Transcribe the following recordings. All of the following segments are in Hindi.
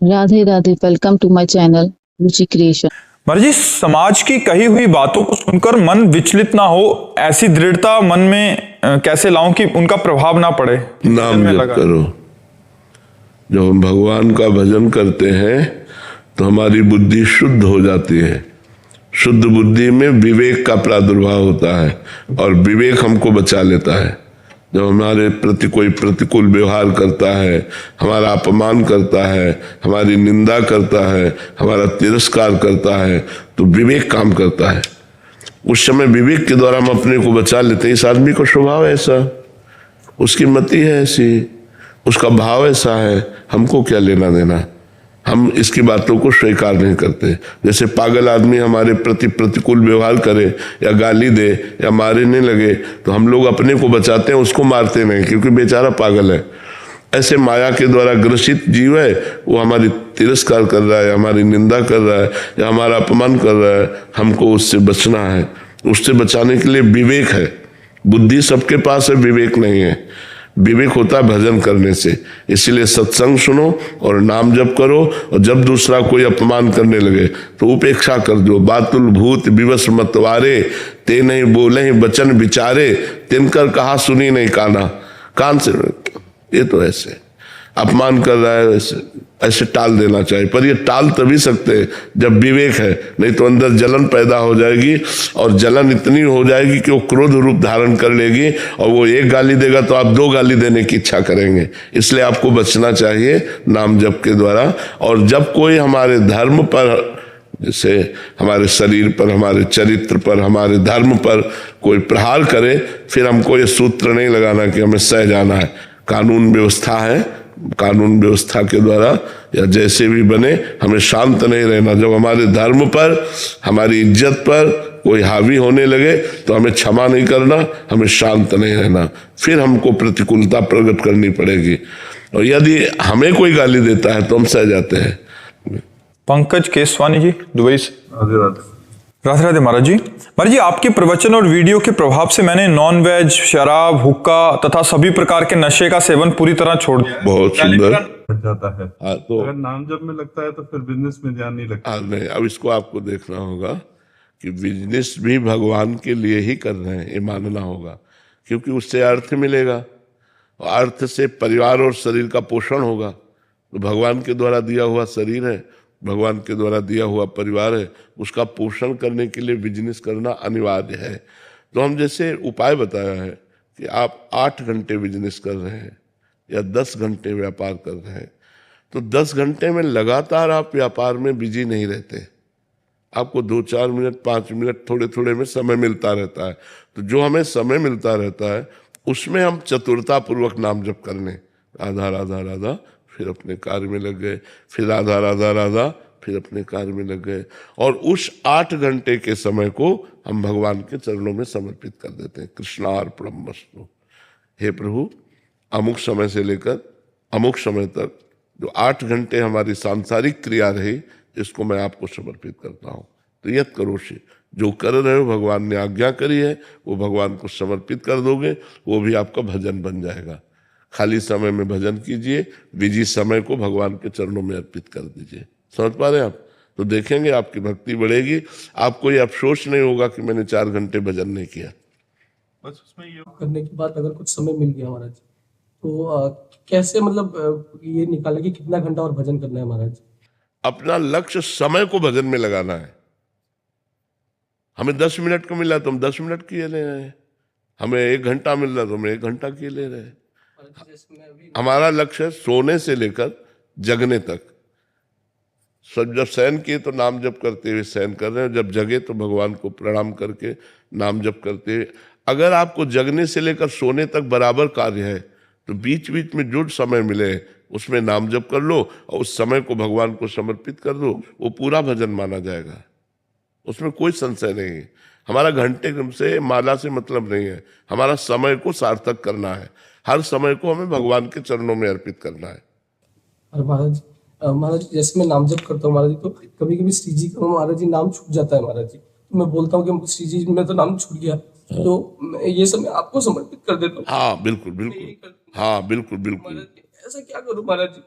Radhe Radhe. Welcome to my channel Ruchi creation. मर्जी, समाज की कही हुई बातों को सुनकर मन विचलित ना हो, ऐसी दृढ़ता मन में कैसे लाऊं कि उनका प्रभाव ना पड़े। नाम जप करो। जब हम भगवान का भजन करते हैं तो हमारी बुद्धि शुद्ध हो जाती है। शुद्ध बुद्धि में विवेक का प्रादुर्भाव होता है और विवेक हमको बचा लेता है। जब हमारे प्रति कोई प्रतिकूल व्यवहार करता है, हमारा अपमान करता है, हमारी निंदा करता है, हमारा तिरस्कार करता है, तो विवेक काम करता है। उस समय विवेक के द्वारा हम अपने को बचा लेते हैं। इस आदमी का स्वभाव ऐसा, उसकी मति है ऐसी, उसका भाव ऐसा है, हमको क्या लेना देना। हम इसकी बातों को स्वीकार नहीं करते। जैसे पागल आदमी हमारे प्रति प्रतिकूल व्यवहार करे या गाली दे या मारने लगे तो हम लोग अपने को बचाते हैं, उसको मारते नहीं, क्योंकि बेचारा पागल है। ऐसे माया के द्वारा ग्रसित जीव है, वो हमारी तिरस्कार कर रहा है, हमारी निंदा कर रहा है या हमारा अपमान कर रहा है, हमको उससे बचना है। उससे बचाने के लिए विवेक है। बुद्धि सबके पास है, विवेक नहीं है। विवेक होता है भजन करने से। इसलिए सत्संग सुनो और नाम जप करो, और जब दूसरा कोई अपमान करने लगे तो उपेक्षा कर दो। बातुल भूत विवश मतवारे, ते नहीं बोले ही वचन विचारे, तिनकर कहा सुनी नहीं काना। कान से ये तो ऐसे अपमान कर रहा है, ऐसे टाल देना चाहिए। पर ये टाल तभी सकते हैं जब विवेक है, नहीं तो अंदर जलन पैदा हो जाएगी, और जलन इतनी हो जाएगी कि वो क्रोध रूप धारण कर लेगी, और वो एक गाली देगा तो आप दो गाली देने की इच्छा करेंगे। इसलिए आपको बचना चाहिए नाम जप के द्वारा। और जब कोई हमारे धर्म पर, जैसे हमारे शरीर पर, हमारे चरित्र पर, हमारे धर्म पर कोई प्रहार करे, फिर हमको ये सूत्र नहीं लगाना कि हमें सह जाना है। कानून व्यवस्था है, कानून व्यवस्था के द्वारा या जैसे भी बने, हमें शांत नहीं रहना। जब हमारे धर्म पर, हमारी इज्जत पर कोई हावी होने लगे तो हमें क्षमा नहीं करना, हमें शांत नहीं रहना। फिर हमको प्रतिकूलता प्रकट करनी पड़ेगी। और यदि हमें कोई गाली देता है तो हम सह जाते हैं। पंकज केसवानी जी, दुबई से। राधे राधे महाराज जी। महाराज जी, आपके प्रवचन और वीडियो के प्रभाव से मैंने नॉन वेज, शराब, हुक्का तथा सभी प्रकार के नशे का सेवन पूरी तरह छोड़ दिया। बहुत सुंदर जाता है। तो अगर नाम जब में लगता है तो फिर बिजनेस में ध्यान नहीं लगता। नहीं, अब इसको आपको देखना होगा कि बिजनेस भी भगवान के लिए ही कर रहे हैं, ये मानना होगा, क्योंकि उससे अर्थ मिलेगा, और अर्थ से परिवार और शरीर का पोषण होगा। तो भगवान के द्वारा दिया हुआ शरीर है, भगवान के द्वारा दिया हुआ परिवार है, उसका पोषण करने के लिए बिजनेस करना अनिवार्य है। तो हम जैसे उपाय बताया है कि आप 8 घंटे बिजनेस कर रहे हैं या 10 घंटे व्यापार कर रहे हैं, तो 10 घंटे में लगातार आप व्यापार में बिजी नहीं रहते। आपको 2-4 मिनट, 5 मिनट थोड़े थोड़े में समय मिलता रहता है। तो जो हमें समय मिलता रहता है उसमें हम चतुरता पूर्वक नाम जप करने, राधा राधा राधा, फिर अपने कार्य में लग गए, फिर राधा राधा राधा, फिर अपने कार्य में लग गए। और उस 8 घंटे के समय को हम भगवान के चरणों में समर्पित कर देते हैं। कृष्णार्पणमस्तु। हे प्रभु, अमुक समय से लेकर अमुक समय तक जो 8 घंटे हमारी सांसारिक क्रिया रही, इसको मैं आपको समर्पित करता हूँ। तो यत करोषि, जो कर रहे हो भगवान ने आज्ञा करी है वो भगवान को समर्पित कर दोगे, वो भी आपका भजन बन जाएगा। खाली समय में भजन कीजिए, बिजी समय को भगवान के चरणों में अर्पित कर दीजिए। समझ पा रहे हैं आप? तो देखेंगे आपकी भक्ति बढ़ेगी। आपको ये अफसोस नहीं होगा कि मैंने 4 घंटे भजन नहीं किया। बस उसमें ये करने के बाद अगर कुछ समय मिल गया महाराज, तो कैसे मतलब ये निकाले कि कितना घंटा और भजन करना है महाराज? अपना लक्ष्य समय को भजन में लगाना है। हमें 10 मिनट को मिला तो हम 10 मिनट किए ले रहे हैं, हमें 1 घंटा मिल रहा तो हम 1 घंटा किए ले रहे हैं। हमारा लक्ष्य है सोने से लेकर जगने तक। सब जब शयन किए तो नाम जप करते हुए शयन कर रहे हैं, जब जगे तो भगवान को प्रणाम करके नाम जप करते हुए। अगर आपको जगने से लेकर सोने तक बराबर कार्य है तो बीच बीच में जो समय मिले उसमें नाम जप कर लो और उस समय को भगवान को समर्पित कर दो, वो पूरा भजन माना जाएगा। उसमें कोई संशय नहीं है। हमारा घंटे से, माला से मतलब नहीं है, हमारा समय को सार्थक करना है। हर समय को हमें भगवान के चरणों में अर्पित करना है। और महाराज जैसे मैं नाम जप करता हूँ महाराज जी, तो कभी कभी श्री जी का महाराज जी नाम छूट जाता है महाराज जी। तो मैं बोलता हूँ कि श्री जी में तो नाम छूट गया, तो ये सब मैं आपको समर्पित कर देता हूँ। हाँ बिल्कुल बिल्कुल, हाँ बिल्कुल बिल्कुल। ऐसा क्या करूँ महाराज जी?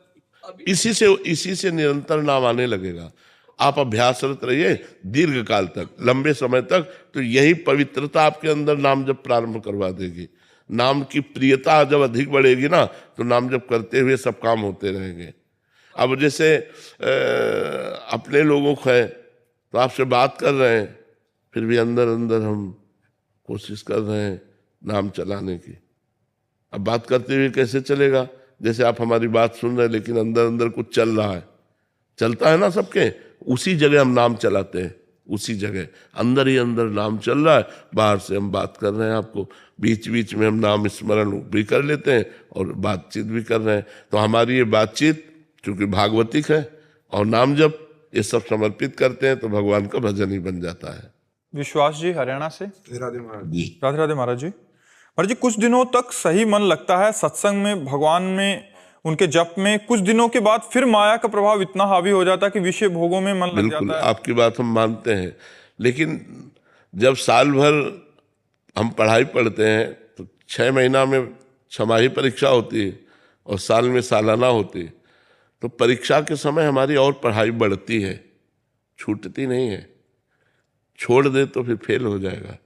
इसी से निरंतर नाम आने लगेगा। आप अभ्यासरत रहिए दीर्घ काल तक, लंबे समय तक, तो यही पवित्रता आपके अंदर नाम जब प्रारंभ करवा देगी। नाम की प्रियता जब अधिक बढ़ेगी ना, तो नाम जब करते हुए सब काम होते रहेंगे। अब जैसे अपने लोगों को है तो आपसे बात कर रहे हैं, फिर भी अंदर अंदर हम कोशिश कर रहे हैं नाम चलाने की। अब बात करते हुए कैसे चलेगा? जैसे आप हमारी बात सुन रहे हैं लेकिन अंदर अंदर कुछ चल रहा है, चलता है ना सबके, उसी जगह हम नाम चलाते हैं। उसी जगह अंदर ही अंदर नाम चल रहा है, बाहर से हम बात कर रहे हैं आपको, बीच बीच में हम नाम स्मरण भी कर लेते हैं और बातचीत भी कर रहे हैं। तो हमारी ये बातचीत चूंकि भागवतिक है और नाम जब ये सब समर्पित करते हैं तो भगवान का भजन ही बन जाता है। विश्वास जी हरियाणा से। राधे राधे महाराज जी। महाराज जी, कुछ दिनों तक सही मन लगता है सत्संग में, भगवान में, उनके जप में। कुछ दिनों के बाद फिर माया का प्रभाव इतना हावी हो जाता है कि विषय भोगों में मन लग बिल्कुल जाता है। आपकी बात हम मानते हैं, लेकिन जब साल भर हम पढ़ाई पढ़ते हैं तो 6 महीना में छमाही परीक्षा होती है और साल में सालाना होती है, तो परीक्षा के समय हमारी और पढ़ाई बढ़ती है, छूटती नहीं है। छोड़ दे तो फिर फेल हो जाएगा।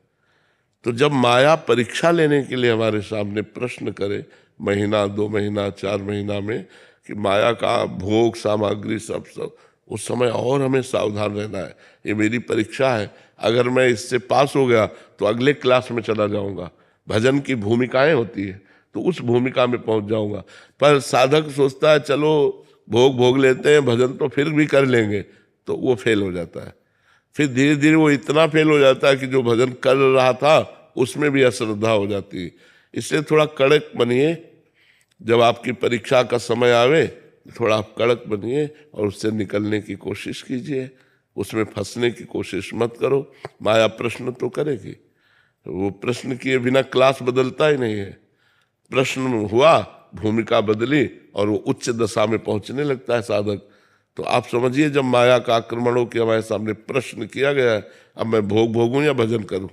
तो जब माया परीक्षा लेने के लिए हमारे सामने प्रश्न करे, महीना 2 महीना 4 महीना में, कि माया का भोग सामग्री सब उस समय और हमें सावधान रहना है। ये मेरी परीक्षा है, अगर मैं इससे पास हो गया तो अगले क्लास में चला जाऊंगा। भजन की भूमिकाएं होती है तो उस भूमिका में पहुंच जाऊंगा। पर साधक सोचता है चलो भोग लेते हैं, भजन तो फिर भी कर लेंगे, तो वो फेल हो जाता है। फिर धीरे धीरे वो इतना फेल हो जाता है कि जो भजन कर रहा था उसमें भी अश्रद्धा हो जाती है। इसलिए थोड़ा कड़क बनिए, जब आपकी परीक्षा का समय आवे थोड़ा आप कड़क बनिए और उससे निकलने की कोशिश कीजिए, उसमें फंसने की कोशिश मत करो। माया प्रश्न तो करेगी, वो प्रश्न किए बिना क्लास बदलता ही नहीं है। प्रश्न हुआ, भूमिका बदली और वो उच्च दशा में पहुंचने लगता है साधक। तो आप समझिए जब माया का आक्रमण हो के हमारे सामने प्रश्न किया गया है, अब मैं भोगूं या भजन करूं,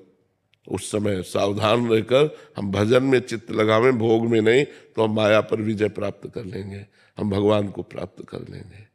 उस समय सावधान रहकर हम भजन में चित्त लगावें, भोग में नहीं, तो हम माया पर विजय प्राप्त कर लेंगे, हम भगवान को प्राप्त कर लेंगे।